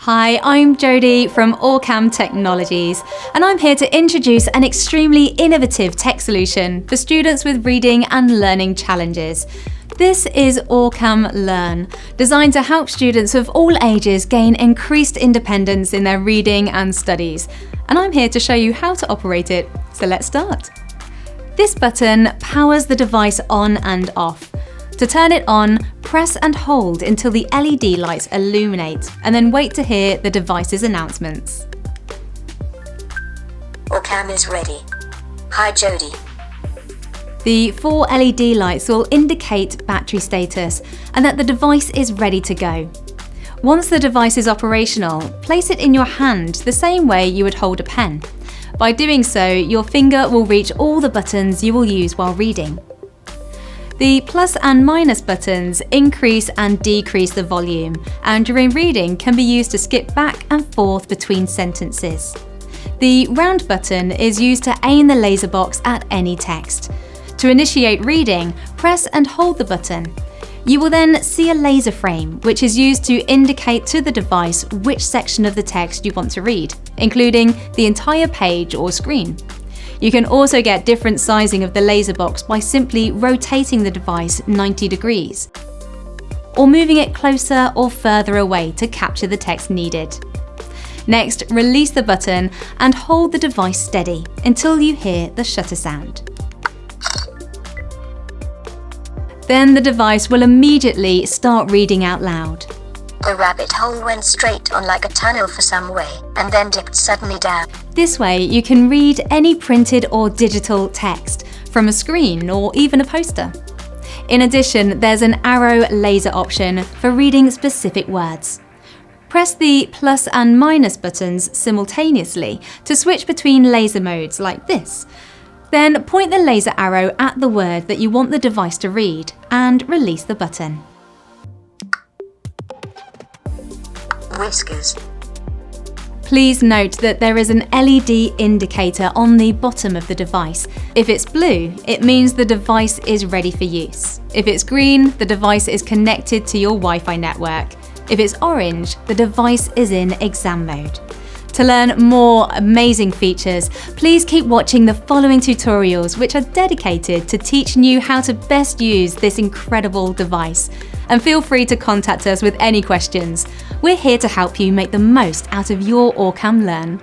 Hi, I'm Jodie from OrCam Technologies, and I'm here to introduce an extremely innovative tech solution for students with reading and learning challenges. This is OrCam Learn, designed to help students of all ages gain increased independence in their reading and studies. And I'm here to show you how to operate it, so let's start. This button powers the device on and off. To turn it on, press and hold until the LED lights illuminate, and then wait to hear the device's announcements. OrCam is ready. Hi Jodie. The 4 LED lights will indicate battery status and that the device is ready to go. Once the device is operational, place it in your hand the same way you would hold a pen. By doing so, your finger will reach all the buttons you will use while reading. The plus and minus buttons increase and decrease the volume, and during reading can be used to skip back and forth between sentences. The round button is used to aim the laser box at any text. To initiate reading, press and hold the button. You will then see a laser frame, which is used to indicate to the device which section of the text you want to read, including the entire page or screen. You can also get different sizing of the laser box by simply rotating the device 90 degrees, or moving it closer or further away to capture the text needed. Next, release the button and hold the device steady until you hear the shutter sound. Then the device will immediately start reading out loud. The rabbit hole went straight on like a tunnel for some way, and then dipped suddenly down. This way you can read any printed or digital text from a screen or even a poster. In addition, there's an arrow laser option for reading specific words. Press the plus and minus buttons simultaneously to switch between laser modes like this. Then point the laser arrow at the word that you want the device to read and release the button. Whiskers. Please note that there is an LED indicator on the bottom of the device. If it's blue, it means the device is ready for use. If it's green, the device is connected to your Wi-Fi network. If it's orange, the device is in exam mode. To learn more amazing features, please keep watching the following tutorials, which are dedicated to teaching you how to best use this incredible device. And feel free to contact us with any questions. We're here to help you make the most out of your OrCam Learn.